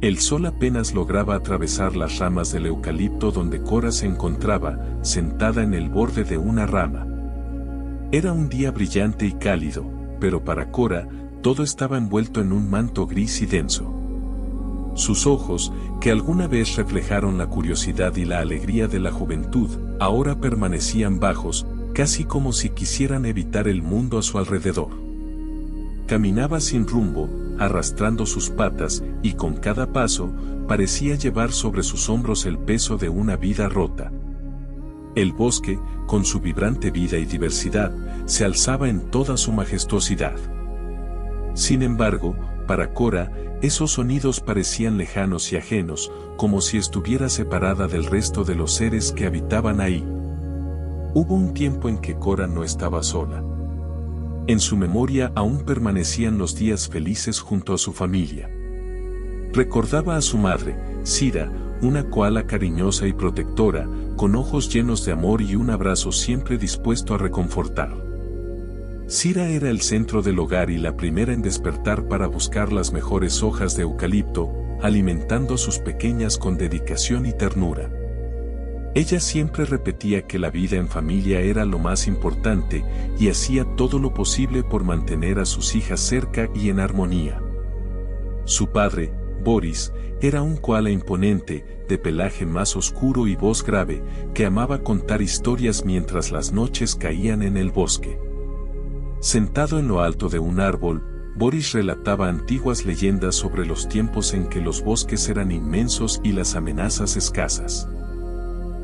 El sol apenas lograba atravesar las ramas del eucalipto donde Cora se encontraba, sentada en el borde de una rama. Era un día brillante y cálido, pero para Cora, todo estaba envuelto en un manto gris y denso. Sus ojos, que alguna vez reflejaron la curiosidad y la alegría de la juventud, ahora permanecían bajos, casi como si quisieran evitar el mundo a su alrededor. Caminaba sin rumbo, arrastrando sus patas, y con cada paso, parecía llevar sobre sus hombros el peso de una vida rota. El bosque, con su vibrante vida y diversidad, se alzaba en toda su majestuosidad. Sin embargo, para Cora, esos sonidos parecían lejanos y ajenos, como si estuviera separada del resto de los seres que habitaban ahí. Hubo un tiempo en que Cora no estaba sola. En su memoria aún permanecían los días felices junto a su familia. Recordaba a su madre, Sira, una koala cariñosa y protectora, con ojos llenos de amor y un abrazo siempre dispuesto a reconfortar. Sira era el centro del hogar y la primera en despertar para buscar las mejores hojas de eucalipto, alimentando a sus pequeñas con dedicación y ternura. Ella siempre repetía que la vida en familia era lo más importante y hacía todo lo posible por mantener a sus hijas cerca y en armonía. Su padre, Boris, era un koala imponente, de pelaje más oscuro y voz grave, que amaba contar historias mientras las noches caían en el bosque. Sentado en lo alto de un árbol, Boris relataba antiguas leyendas sobre los tiempos en que los bosques eran inmensos y las amenazas escasas.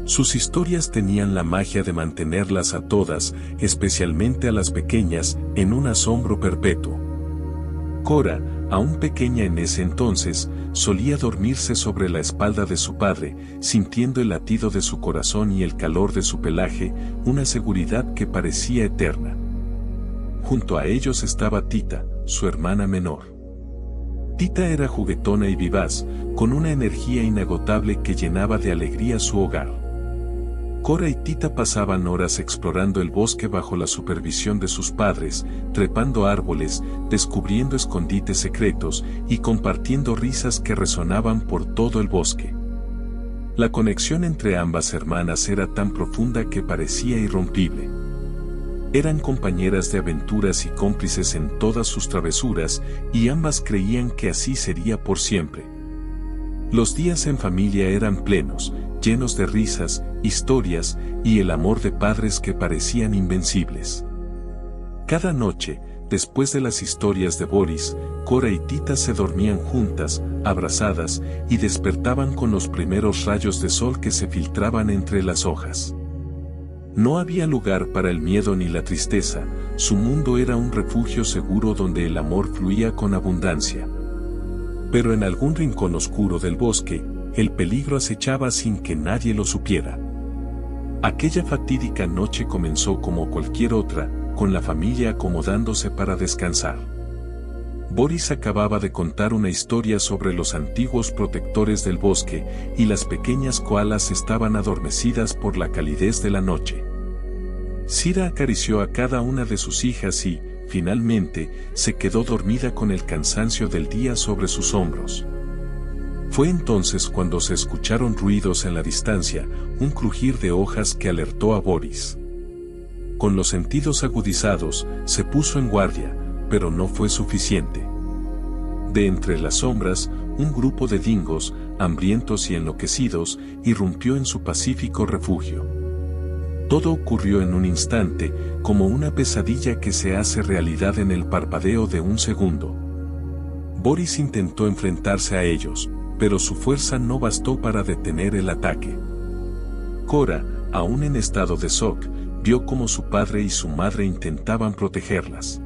Sus historias tenían la magia de mantenerlas a todas, especialmente a las pequeñas, en un asombro perpetuo. Cora, aún pequeña en ese entonces, solía dormirse sobre la espalda de su padre, sintiendo el latido de su corazón y el calor de su pelaje, una seguridad que parecía eterna. Junto a ellos estaba Tita, su hermana menor. Tita era juguetona y vivaz, con una energía inagotable que llenaba de alegría su hogar. Cora y Tita pasaban horas explorando el bosque bajo la supervisión de sus padres, trepando árboles, descubriendo escondites secretos y compartiendo risas que resonaban por todo el bosque. La conexión entre ambas hermanas era tan profunda que parecía irrompible. Eran compañeras de aventuras y cómplices en todas sus travesuras, y ambas creían que así sería por siempre. Los días en familia eran plenos, llenos de risas, historias y el amor de padres que parecían invencibles. Cada noche, después de las historias de Boris, Cora y Tita se dormían juntas, abrazadas, y despertaban con los primeros rayos de sol que se filtraban entre las hojas. No había lugar para el miedo ni la tristeza, su mundo era un refugio seguro donde el amor fluía con abundancia. Pero en algún rincón oscuro del bosque, el peligro acechaba sin que nadie lo supiera. Aquella fatídica noche comenzó como cualquier otra, con la familia acomodándose para descansar. Boris acababa de contar una historia sobre los antiguos protectores del bosque, y las pequeñas koalas estaban adormecidas por la calidez de la noche. Sira acarició a cada una de sus hijas y, finalmente, se quedó dormida con el cansancio del día sobre sus hombros. Fue entonces cuando se escucharon ruidos en la distancia, un crujir de hojas que alertó a Boris. Con los sentidos agudizados, se puso en guardia, pero no fue suficiente. De entre las sombras, un grupo de dingos, hambrientos y enloquecidos, irrumpió en su pacífico refugio. Todo ocurrió en un instante, como una pesadilla que se hace realidad en el parpadeo de un segundo. Boris intentó enfrentarse a ellos, pero su fuerza no bastó para detener el ataque. Cora, aún en estado de shock, vio cómo su padre y su madre intentaban protegerlas.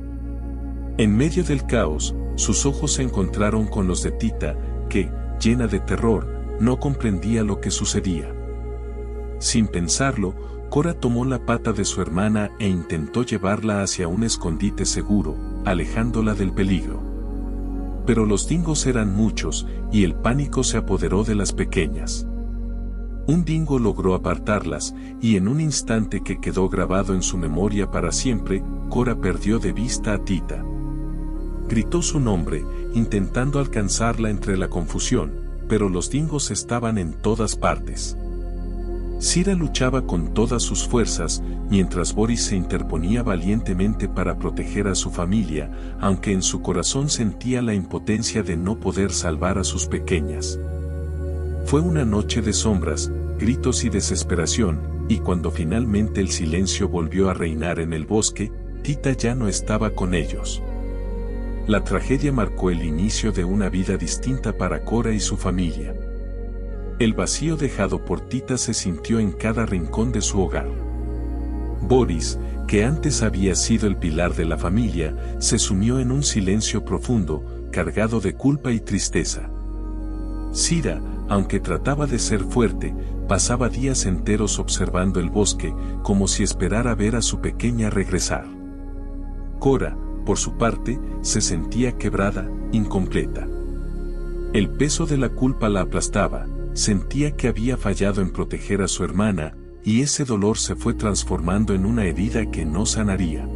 En medio del caos, sus ojos se encontraron con los de Tita, que, llena de terror, no comprendía lo que sucedía. Sin pensarlo, Cora tomó la pata de su hermana e intentó llevarla hacia un escondite seguro, alejándola del peligro. Pero los dingos eran muchos, y el pánico se apoderó de las pequeñas. Un dingo logró apartarlas, y en un instante que quedó grabado en su memoria para siempre, Cora perdió de vista a Tita. Gritó su nombre, intentando alcanzarla entre la confusión, pero los dingos estaban en todas partes. Cira luchaba con todas sus fuerzas, mientras Boris se interponía valientemente para proteger a su familia, aunque en su corazón sentía la impotencia de no poder salvar a sus pequeñas. Fue una noche de sombras, gritos y desesperación, y cuando finalmente el silencio volvió a reinar en el bosque, Tita ya no estaba con ellos. La tragedia marcó el inicio de una vida distinta para Cora y su familia. El vacío dejado por Tita se sintió en cada rincón de su hogar. Boris, que antes había sido el pilar de la familia, se sumió en un silencio profundo, cargado de culpa y tristeza. Cira, aunque trataba de ser fuerte, pasaba días enteros observando el bosque, como si esperara ver a su pequeña regresar. Cora, por su parte, se sentía quebrada, incompleta. El peso de la culpa la aplastaba, sentía que había fallado en proteger a su hermana, y ese dolor se fue transformando en una herida que no sanaría.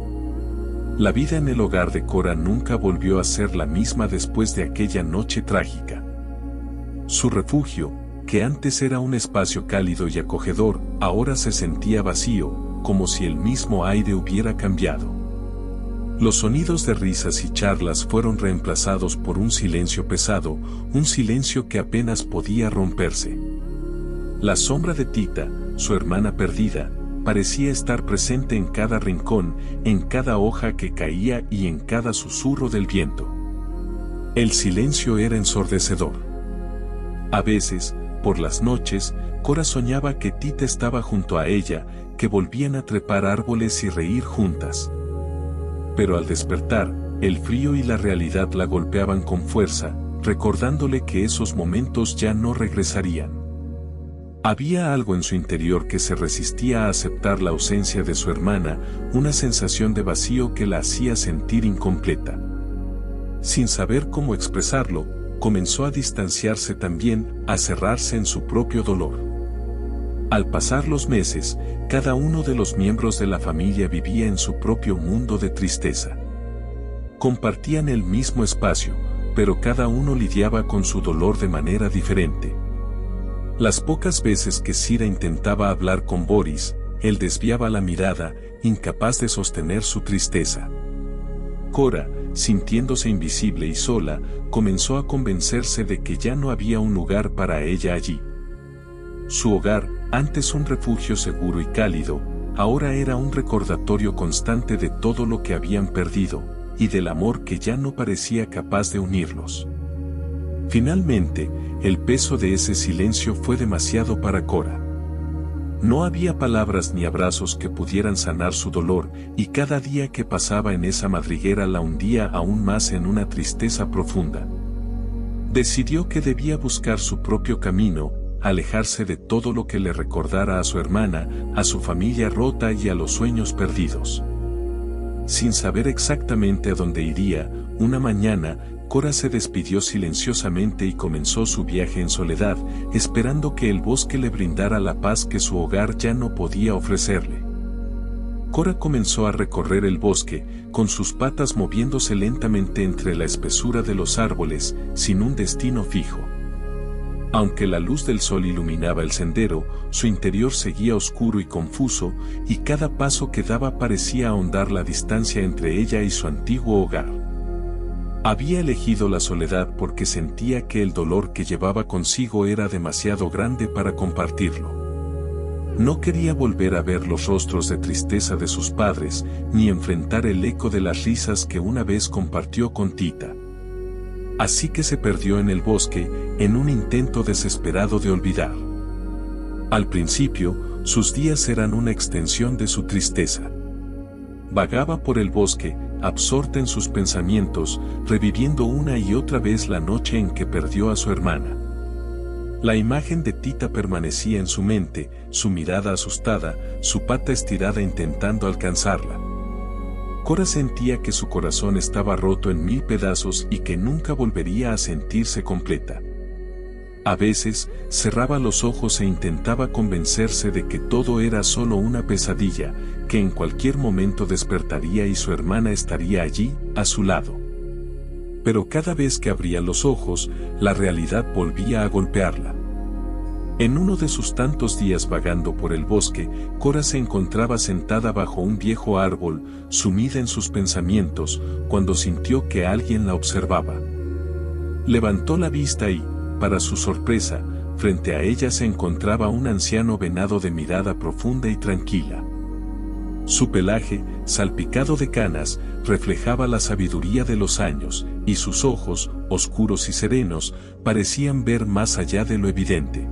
La vida en el hogar de Cora nunca volvió a ser la misma después de aquella noche trágica. Su refugio, que antes era un espacio cálido y acogedor, ahora se sentía vacío, como si el mismo aire hubiera cambiado. Los sonidos de risas y charlas fueron reemplazados por un silencio pesado, un silencio que apenas podía romperse. La sombra de Tita, su hermana perdida, parecía estar presente en cada rincón, en cada hoja que caía y en cada susurro del viento. El silencio era ensordecedor. A veces, por las noches, Cora soñaba que Tita estaba junto a ella, que volvían a trepar árboles y reír juntas. Pero al despertar, el frío y la realidad la golpeaban con fuerza, recordándole que esos momentos ya no regresarían. Había algo en su interior que se resistía a aceptar la ausencia de su hermana, una sensación de vacío que la hacía sentir incompleta. Sin saber cómo expresarlo, comenzó a distanciarse también, a cerrarse en su propio dolor. Al pasar los meses, cada uno de los miembros de la familia vivía en su propio mundo de tristeza. Compartían el mismo espacio, pero cada uno lidiaba con su dolor de manera diferente. Las pocas veces que Cira intentaba hablar con Boris, él desviaba la mirada, incapaz de sostener su tristeza. Cora, sintiéndose invisible y sola, comenzó a convencerse de que ya no había un lugar para ella allí. Su hogar, antes un refugio seguro y cálido, ahora era un recordatorio constante de todo lo que habían perdido, y del amor que ya no parecía capaz de unirlos. Finalmente, el peso de ese silencio fue demasiado para Cora. No había palabras ni abrazos que pudieran sanar su dolor, y cada día que pasaba en esa madriguera la hundía aún más en una tristeza profunda. Decidió que debía buscar su propio camino, alejarse de todo lo que le recordara a su hermana, a su familia rota y a los sueños perdidos. Sin saber exactamente a dónde iría, una mañana, Cora se despidió silenciosamente y comenzó su viaje en soledad, esperando que el bosque le brindara la paz que su hogar ya no podía ofrecerle. Cora comenzó a recorrer el bosque, con sus patas moviéndose lentamente entre la espesura de los árboles, sin un destino fijo. Aunque la luz del sol iluminaba el sendero, su interior seguía oscuro y confuso, y cada paso que daba parecía ahondar la distancia entre ella y su antiguo hogar. Había elegido la soledad porque sentía que el dolor que llevaba consigo era demasiado grande para compartirlo. No quería volver a ver los rostros de tristeza de sus padres, ni enfrentar el eco de las risas que una vez compartió con Tita. Así que se perdió en el bosque, en un intento desesperado de olvidar. Al principio, sus días eran una extensión de su tristeza. Vagaba por el bosque, absorta en sus pensamientos, reviviendo una y otra vez la noche en que perdió a su hermana. La imagen de Tita permanecía en su mente, su mirada asustada, su pata estirada intentando alcanzarla. Cora sentía que su corazón estaba roto en 1000 pedazos y que nunca volvería a sentirse completa. A veces, cerraba los ojos e intentaba convencerse de que todo era solo una pesadilla, que en cualquier momento despertaría y su hermana estaría allí, a su lado. Pero cada vez que abría los ojos, la realidad volvía a golpearla. En uno de sus tantos días vagando por el bosque, Cora se encontraba sentada bajo un viejo árbol, sumida en sus pensamientos, cuando sintió que alguien la observaba. Levantó la vista y, para su sorpresa, frente a ella se encontraba un anciano venado de mirada profunda y tranquila. Su pelaje, salpicado de canas, reflejaba la sabiduría de los años, y sus ojos, oscuros y serenos, parecían ver más allá de lo evidente.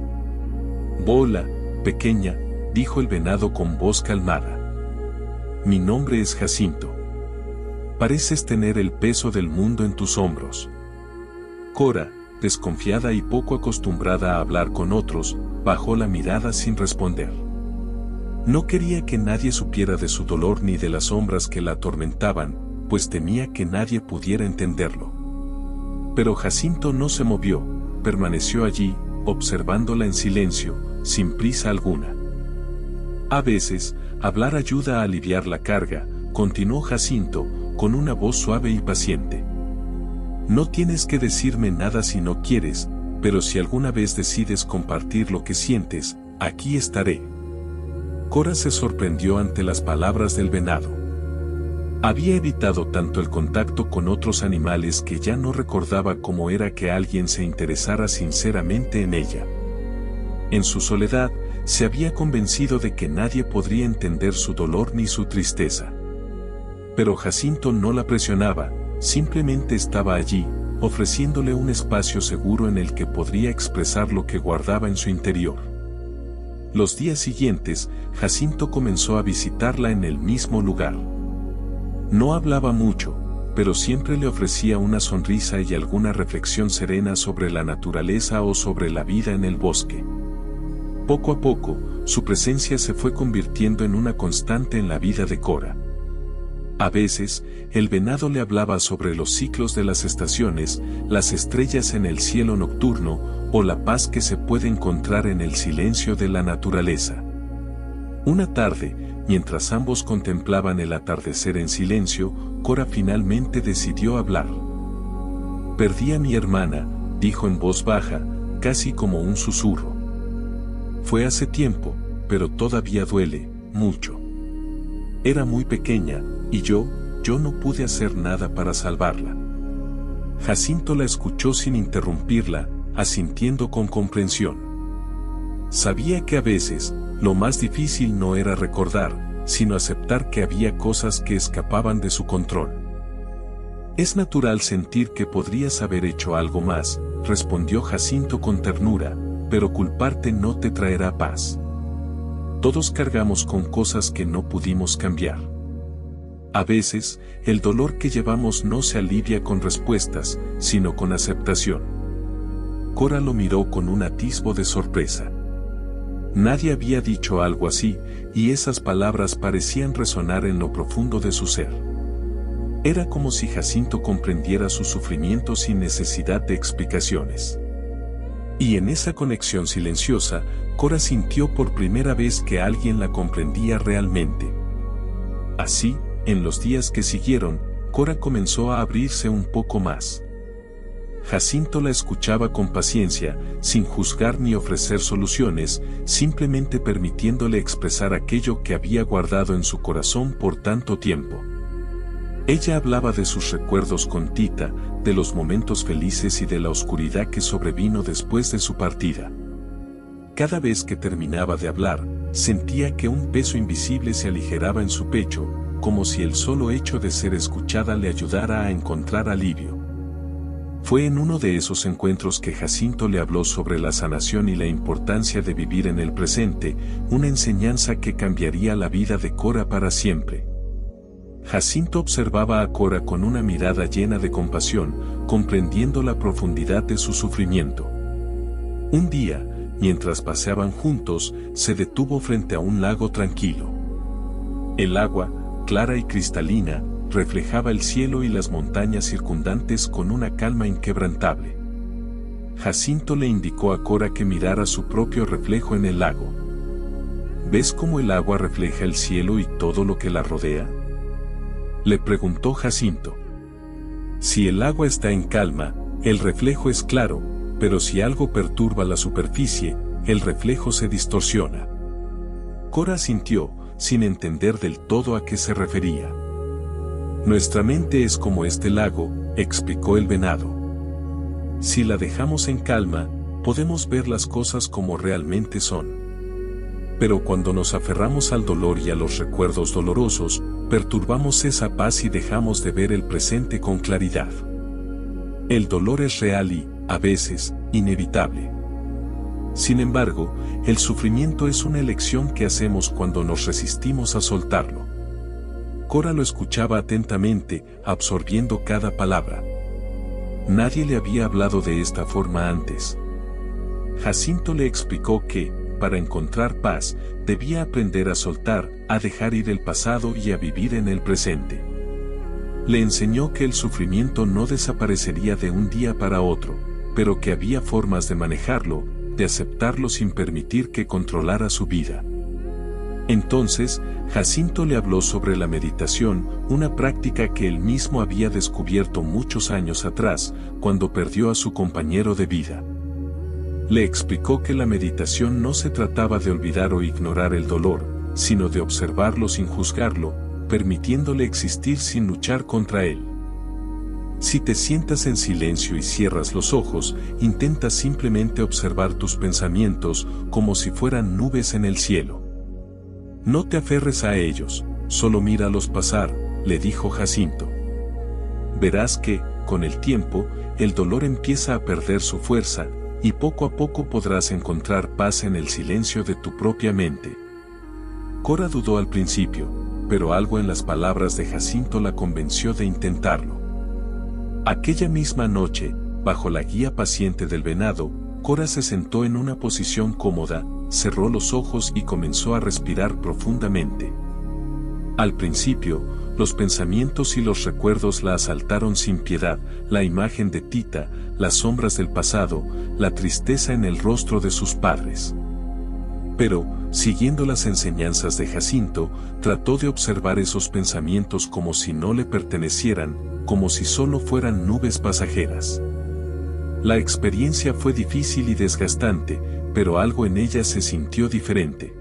«Hola, pequeña», dijo el venado con voz calmada. «Mi nombre es Jacinto. Pareces tener el peso del mundo en tus hombros». Cora, desconfiada y poco acostumbrada a hablar con otros, bajó la mirada sin responder. No quería que nadie supiera de su dolor ni de las sombras que la atormentaban, pues temía que nadie pudiera entenderlo. Pero Jacinto no se movió, permaneció allí, observándola en silencio, sin prisa alguna. A veces, hablar ayuda a aliviar la carga, continuó Jacinto, con una voz suave y paciente. No tienes que decirme nada si no quieres, pero si alguna vez decides compartir lo que sientes, aquí estaré. Cora se sorprendió ante las palabras del venado. Había evitado tanto el contacto con otros animales que ya no recordaba cómo era que alguien se interesara sinceramente en ella. En su soledad, se había convencido de que nadie podría entender su dolor ni su tristeza. Pero Jacinto no la presionaba, simplemente estaba allí, ofreciéndole un espacio seguro en el que podría expresar lo que guardaba en su interior. Los días siguientes, Jacinto comenzó a visitarla en el mismo lugar. No hablaba mucho, pero siempre le ofrecía una sonrisa y alguna reflexión serena sobre la naturaleza o sobre la vida en el bosque. Poco a poco, su presencia se fue convirtiendo en una constante en la vida de Cora. A veces, el venado le hablaba sobre los ciclos de las estaciones, las estrellas en el cielo nocturno, o la paz que se puede encontrar en el silencio de la naturaleza. Una tarde, mientras ambos contemplaban el atardecer en silencio, Cora finalmente decidió hablar. «Perdí a mi hermana», dijo en voz baja, casi como un susurro. «Fue hace tiempo, pero todavía duele, mucho. Era muy pequeña, y yo no pude hacer nada para salvarla». Jacinto la escuchó sin interrumpirla, asintiendo con comprensión. Sabía que a veces, lo más difícil no era recordar, sino aceptar que había cosas que escapaban de su control. «Es natural sentir que podrías haber hecho algo más», respondió Jacinto con ternura, «pero culparte no te traerá paz. Todos cargamos con cosas que no pudimos cambiar. A veces, el dolor que llevamos no se alivia con respuestas, sino con aceptación». Cora lo miró con un atisbo de sorpresa. Nadie había dicho algo así, y esas palabras parecían resonar en lo profundo de su ser. Era como si Jacinto comprendiera su sufrimiento sin necesidad de explicaciones. Y en esa conexión silenciosa, Cora sintió por primera vez que alguien la comprendía realmente. Así, en los días que siguieron, Cora comenzó a abrirse un poco más. Jacinto la escuchaba con paciencia, sin juzgar ni ofrecer soluciones, simplemente permitiéndole expresar aquello que había guardado en su corazón por tanto tiempo. Ella hablaba de sus recuerdos con Tita, de los momentos felices y de la oscuridad que sobrevino después de su partida. Cada vez que terminaba de hablar, sentía que un peso invisible se aligeraba en su pecho, como si el solo hecho de ser escuchada le ayudara a encontrar alivio. Fue en uno de esos encuentros que Jacinto le habló sobre la sanación y la importancia de vivir en el presente, una enseñanza que cambiaría la vida de Cora para siempre. Jacinto observaba a Cora con una mirada llena de compasión, comprendiendo la profundidad de su sufrimiento. Un día, mientras paseaban juntos, se detuvo frente a un lago tranquilo. El agua, clara y cristalina, reflejaba el cielo y las montañas circundantes con una calma inquebrantable. Jacinto le indicó a Cora que mirara su propio reflejo en el lago. ¿Ves cómo el agua refleja el cielo y todo lo que la rodea?, le preguntó Jacinto. Si el agua está en calma, el reflejo es claro, pero si algo perturba la superficie, el reflejo se distorsiona. Cora sintió, sin entender del todo a qué se refería. Nuestra mente es como este lago, explicó el venado. Si la dejamos en calma, podemos ver las cosas como realmente son. Pero cuando nos aferramos al dolor y a los recuerdos dolorosos, perturbamos esa paz y dejamos de ver el presente con claridad. El dolor es real y, a veces, inevitable. Sin embargo, el sufrimiento es una elección que hacemos cuando nos resistimos a soltarlo. Cora lo escuchaba atentamente, absorbiendo cada palabra. Nadie le había hablado de esta forma antes. Jacinto le explicó que, para encontrar paz, debía aprender a soltar, a dejar ir el pasado y a vivir en el presente. Le enseñó que el sufrimiento no desaparecería de un día para otro, pero que había formas de manejarlo, de aceptarlo sin permitir que controlara su vida. Entonces, Jacinto le habló sobre la meditación, una práctica que él mismo había descubierto muchos años atrás, cuando perdió a su compañero de vida. Le explicó que la meditación no se trataba de olvidar o ignorar el dolor, sino de observarlo sin juzgarlo, permitiéndole existir sin luchar contra él. Si te sientas en silencio y cierras los ojos, intenta simplemente observar tus pensamientos como si fueran nubes en el cielo. No te aferres a ellos, solo míralos pasar, le dijo Jacinto. Verás que, con el tiempo, el dolor empieza a perder su fuerza, y poco a poco podrás encontrar paz en el silencio de tu propia mente. Cora dudó al principio, pero algo en las palabras de Jacinto la convenció de intentarlo. Aquella misma noche, bajo la guía paciente del venado, Cora se sentó en una posición cómoda, cerró los ojos y comenzó a respirar profundamente. Al principio, los pensamientos y los recuerdos la asaltaron sin piedad, la imagen de Tita, las sombras del pasado, la tristeza en el rostro de sus padres. Pero, siguiendo las enseñanzas de Jacinto, trató de observar esos pensamientos como si no le pertenecieran, como si solo fueran nubes pasajeras. La experiencia fue difícil y desgastante, pero algo en ella se sintió diferente.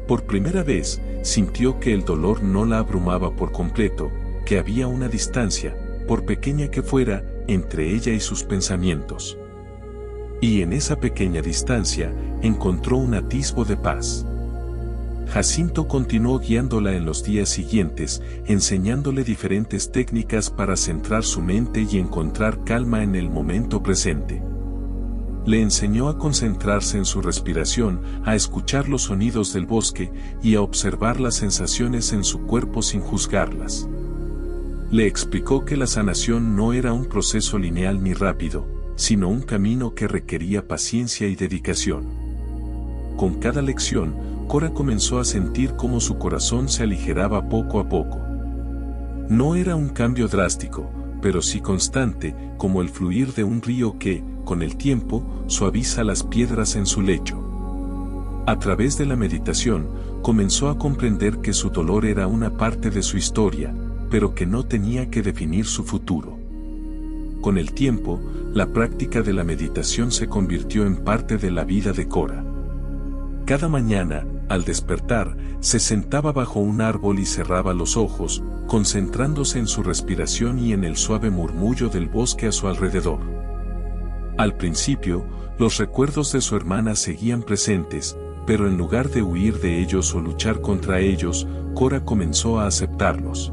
Por primera vez, sintió que el dolor no la abrumaba por completo, que había una distancia, por pequeña que fuera, entre ella y sus pensamientos. Y en esa pequeña distancia, encontró un atisbo de paz. Jacinto continuó guiándola en los días siguientes, enseñándole diferentes técnicas para centrar su mente y encontrar calma en el momento presente. Le enseñó a concentrarse en su respiración, a escuchar los sonidos del bosque y a observar las sensaciones en su cuerpo sin juzgarlas. Le explicó que la sanación no era un proceso lineal ni rápido, sino un camino que requería paciencia y dedicación. Con cada lección, Cora comenzó a sentir cómo su corazón se aligeraba poco a poco. No era un cambio drástico, pero sí constante, como el fluir de un río que, con el tiempo, suaviza las piedras en su lecho. A través de la meditación, comenzó a comprender que su dolor era una parte de su historia, pero que no tenía que definir su futuro. Con el tiempo, la práctica de la meditación se convirtió en parte de la vida de Cora. Cada mañana, al despertar, se sentaba bajo un árbol y cerraba los ojos, concentrándose en su respiración y en el suave murmullo del bosque a su alrededor. Al principio, los recuerdos de su hermana seguían presentes, pero en lugar de huir de ellos o luchar contra ellos, Cora comenzó a aceptarlos.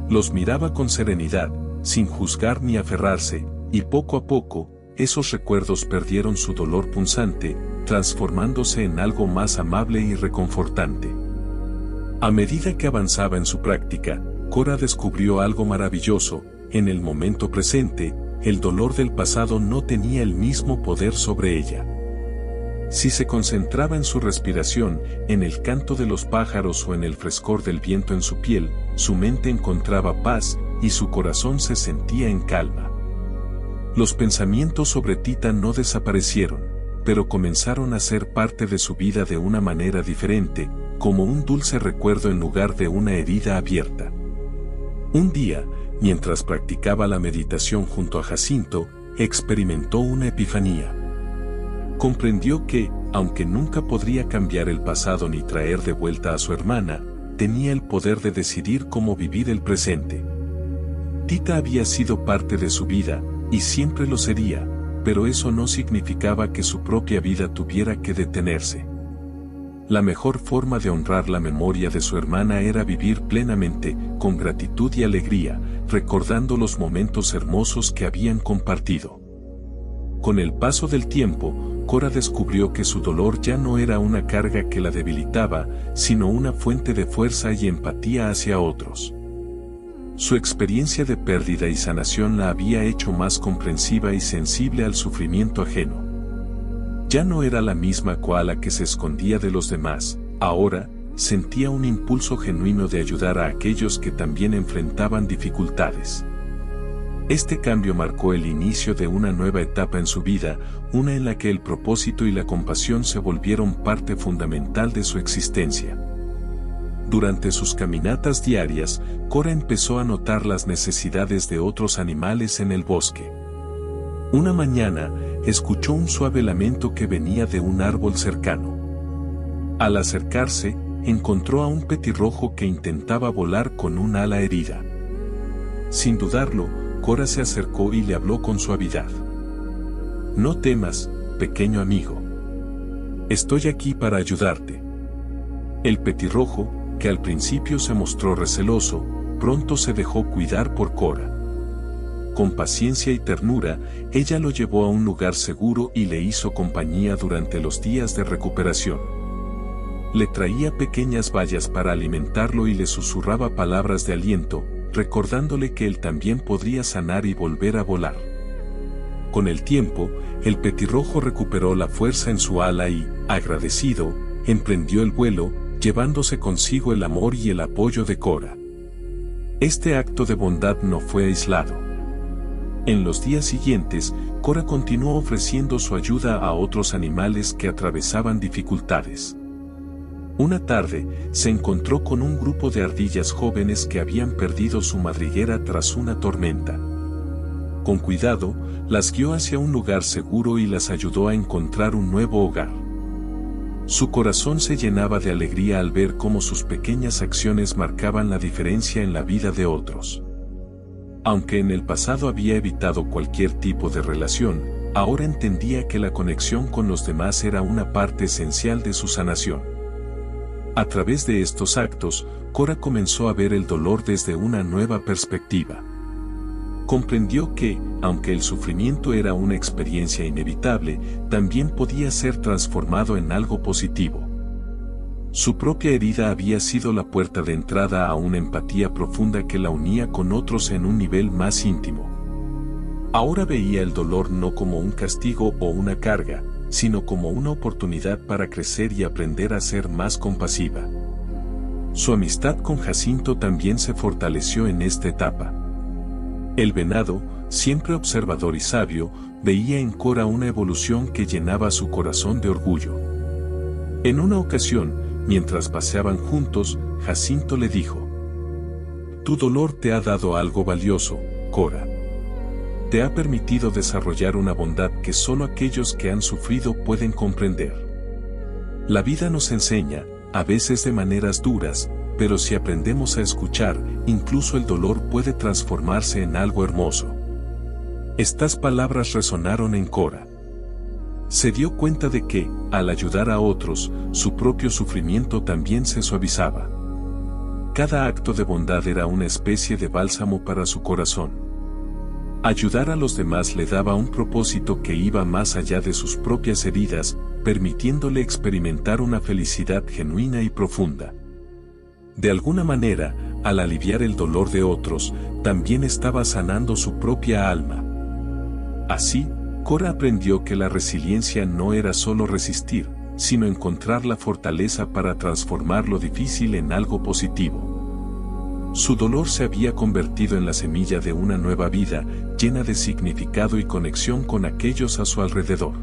Los miraba con serenidad, sin juzgar ni aferrarse, y poco a poco, esos recuerdos perdieron su dolor punzante, transformándose en algo más amable y reconfortante. A medida que avanzaba en su práctica, Cora descubrió algo maravilloso. En el momento presente, el dolor del pasado no tenía el mismo poder sobre ella. Si se concentraba en su respiración, en el canto de los pájaros o en el frescor del viento en su piel, su mente encontraba paz y su corazón se sentía en calma. Los pensamientos sobre Tita no desaparecieron, pero comenzaron a ser parte de su vida de una manera diferente, como un dulce recuerdo en lugar de una herida abierta. Un día, mientras practicaba la meditación junto a Jacinto, experimentó una epifanía. Comprendió que, aunque nunca podría cambiar el pasado ni traer de vuelta a su hermana, tenía el poder de decidir cómo vivir el presente. Tita había sido parte de su vida, y siempre lo sería, pero eso no significaba que su propia vida tuviera que detenerse. La mejor forma de honrar la memoria de su hermana era vivir plenamente, con gratitud y alegría, recordando los momentos hermosos que habían compartido. Con el paso del tiempo, Cora descubrió que su dolor ya no era una carga que la debilitaba, sino una fuente de fuerza y empatía hacia otros. Su experiencia de pérdida y sanación la había hecho más comprensiva y sensible al sufrimiento ajeno. Ya no era la misma koala que se escondía de los demás, ahora sentía un impulso genuino de ayudar a aquellos que también enfrentaban dificultades. Este cambio marcó el inicio de una nueva etapa en su vida, una en la que el propósito y la compasión se volvieron parte fundamental de su existencia. Durante sus caminatas diarias, Cora empezó a notar las necesidades de otros animales en el bosque. Una mañana, escuchó un suave lamento que venía de un árbol cercano. Al acercarse, encontró a un petirrojo que intentaba volar con un ala herida. Sin dudarlo, Cora se acercó y le habló con suavidad. «No temas, pequeño amigo. Estoy aquí para ayudarte». El petirrojo, que al principio se mostró receloso, pronto se dejó cuidar por Cora. Con paciencia y ternura, ella lo llevó a un lugar seguro y le hizo compañía durante los días de recuperación. Le traía pequeñas bayas para alimentarlo y le susurraba palabras de aliento, recordándole que él también podría sanar y volver a volar. Con el tiempo, el petirrojo recuperó la fuerza en su ala y, agradecido, emprendió el vuelo, llevándose consigo el amor y el apoyo de Cora. Este acto de bondad no fue aislado. En los días siguientes, Cora continuó ofreciendo su ayuda a otros animales que atravesaban dificultades. Una tarde, se encontró con un grupo de ardillas jóvenes que habían perdido su madriguera tras una tormenta. Con cuidado, las guió hacia un lugar seguro y las ayudó a encontrar un nuevo hogar. Su corazón se llenaba de alegría al ver cómo sus pequeñas acciones marcaban la diferencia en la vida de otros. Aunque en el pasado había evitado cualquier tipo de relación, ahora entendía que la conexión con los demás era una parte esencial de su sanación. A través de estos actos, Cora comenzó a ver el dolor desde una nueva perspectiva. Comprendió que, aunque el sufrimiento era una experiencia inevitable, también podía ser transformado en algo positivo. Su propia herida había sido la puerta de entrada a una empatía profunda que la unía con otros en un nivel más íntimo. Ahora veía el dolor no como un castigo o una carga, sino como una oportunidad para crecer y aprender a ser más compasiva. Su amistad con Jacinto también se fortaleció en esta etapa. El venado, siempre observador y sabio, veía en Cora una evolución que llenaba su corazón de orgullo. En una ocasión, mientras paseaban juntos, Jacinto le dijo: «Tu dolor te ha dado algo valioso, Cora. Te ha permitido desarrollar una bondad que solo aquellos que han sufrido pueden comprender. La vida nos enseña, a veces de maneras duras, pero si aprendemos a escuchar, incluso el dolor puede transformarse en algo hermoso». Estas palabras resonaron en Cora. Se dio cuenta de que, al ayudar a otros, su propio sufrimiento también se suavizaba. Cada acto de bondad era una especie de bálsamo para su corazón. Ayudar a los demás le daba un propósito que iba más allá de sus propias heridas, permitiéndole experimentar una felicidad genuina y profunda. De alguna manera, al aliviar el dolor de otros, también estaba sanando su propia alma. Así, Cora aprendió que la resiliencia no era solo resistir, sino encontrar la fortaleza para transformar lo difícil en algo positivo. Su dolor se había convertido en la semilla de una nueva vida, llena de significado y conexión con aquellos a su alrededor.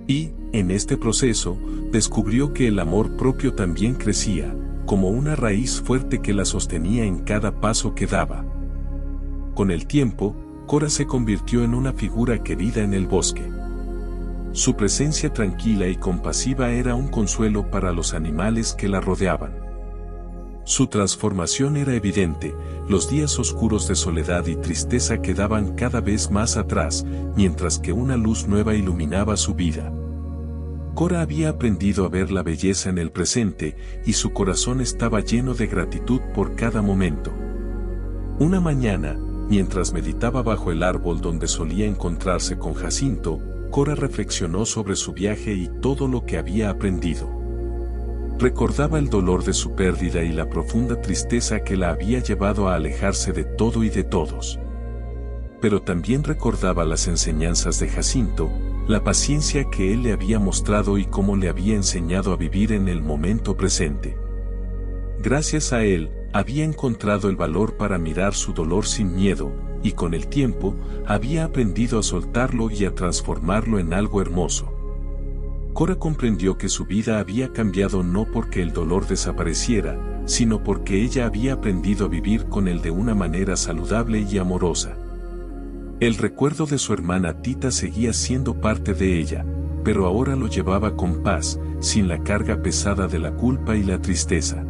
Y, en este proceso, descubrió que el amor propio también crecía, como una raíz fuerte que la sostenía en cada paso que daba. Con el tiempo, Cora se convirtió en una figura querida en el bosque. Su presencia tranquila y compasiva era un consuelo para los animales que la rodeaban. Su transformación era evidente, los días oscuros de soledad y tristeza quedaban cada vez más atrás, mientras que una luz nueva iluminaba su vida. Cora había aprendido a ver la belleza en el presente, y su corazón estaba lleno de gratitud por cada momento. Una mañana, mientras meditaba bajo el árbol donde solía encontrarse con Jacinto, Cora reflexionó sobre su viaje y todo lo que había aprendido. Recordaba el dolor de su pérdida y la profunda tristeza que la había llevado a alejarse de todo y de todos. Pero también recordaba las enseñanzas de Jacinto, la paciencia que él le había mostrado y cómo le había enseñado a vivir en el momento presente. Gracias a él, había encontrado el valor para mirar su dolor sin miedo, y con el tiempo, había aprendido a soltarlo y a transformarlo en algo hermoso. Cora comprendió que su vida había cambiado no porque el dolor desapareciera, sino porque ella había aprendido a vivir con él de una manera saludable y amorosa. El recuerdo de su hermana Tita seguía siendo parte de ella, pero ahora lo llevaba con paz, sin la carga pesada de la culpa y la tristeza.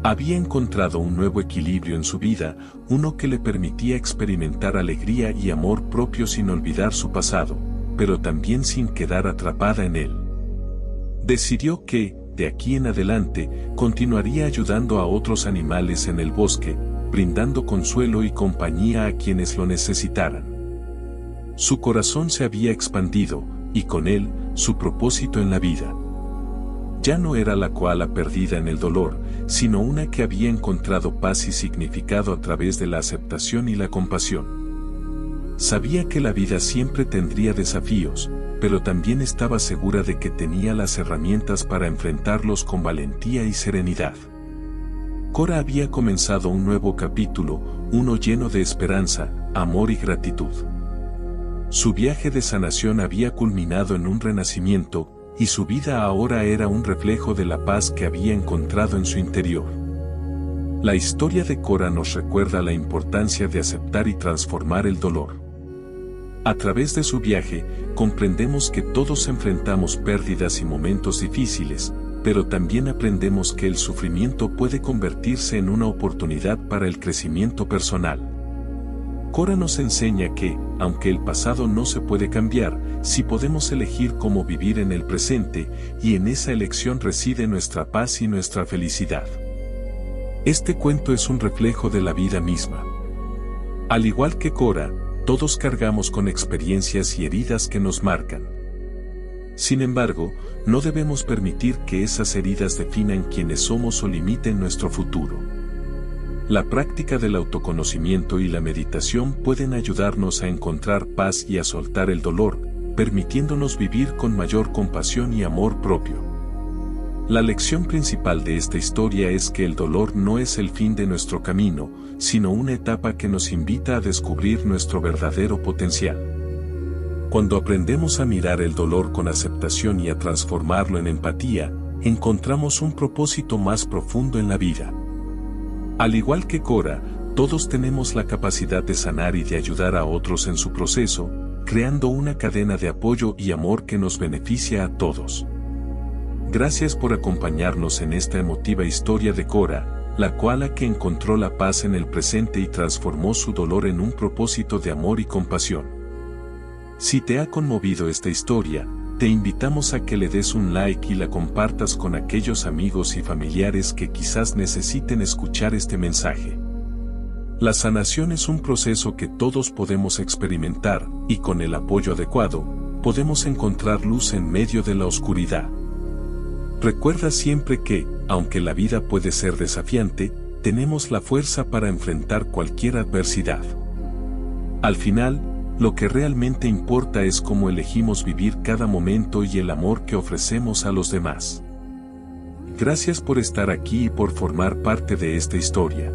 Había encontrado un nuevo equilibrio en su vida, uno que le permitía experimentar alegría y amor propio sin olvidar su pasado, pero también sin quedar atrapada en él. Decidió que, de aquí en adelante, continuaría ayudando a otros animales en el bosque, brindando consuelo y compañía a quienes lo necesitaran. Su corazón se había expandido, y con él, su propósito en la vida. Ya no era la koala perdida en el dolor, sino una que había encontrado paz y significado a través de la aceptación y la compasión. Sabía que la vida siempre tendría desafíos, pero también estaba segura de que tenía las herramientas para enfrentarlos con valentía y serenidad. Cora había comenzado un nuevo capítulo, uno lleno de esperanza, amor y gratitud. Su viaje de sanación había culminado en un renacimiento, y su vida ahora era un reflejo de la paz que había encontrado en su interior. La historia de Cora nos recuerda la importancia de aceptar y transformar el dolor. A través de su viaje, comprendemos que todos enfrentamos pérdidas y momentos difíciles, pero también aprendemos que el sufrimiento puede convertirse en una oportunidad para el crecimiento personal. Cora nos enseña que, aunque el pasado no se puede cambiar, sí podemos elegir cómo vivir en el presente, y en esa elección reside nuestra paz y nuestra felicidad. Este cuento es un reflejo de la vida misma. Al igual que Cora, todos cargamos con experiencias y heridas que nos marcan. Sin embargo, no debemos permitir que esas heridas definan quiénes somos o limiten nuestro futuro. La práctica del autoconocimiento y la meditación pueden ayudarnos a encontrar paz y a soltar el dolor, permitiéndonos vivir con mayor compasión y amor propio. La lección principal de esta historia es que el dolor no es el fin de nuestro camino, sino una etapa que nos invita a descubrir nuestro verdadero potencial. Cuando aprendemos a mirar el dolor con aceptación y a transformarlo en empatía, encontramos un propósito más profundo en la vida. Al igual que Cora, todos tenemos la capacidad de sanar y de ayudar a otros en su proceso, creando una cadena de apoyo y amor que nos beneficia a todos. Gracias por acompañarnos en esta emotiva historia de Cora, la koala que encontró la paz en el presente y transformó su dolor en un propósito de amor y compasión. Si te ha conmovido esta historia, te invitamos a que le des un like y la compartas con aquellos amigos y familiares que quizás necesiten escuchar este mensaje. La sanación es un proceso que todos podemos experimentar, y con el apoyo adecuado, podemos encontrar luz en medio de la oscuridad. Recuerda siempre que, aunque la vida puede ser desafiante, tenemos la fuerza para enfrentar cualquier adversidad. Al final, lo que realmente importa es cómo elegimos vivir cada momento y el amor que ofrecemos a los demás. Gracias por estar aquí y por formar parte de esta historia.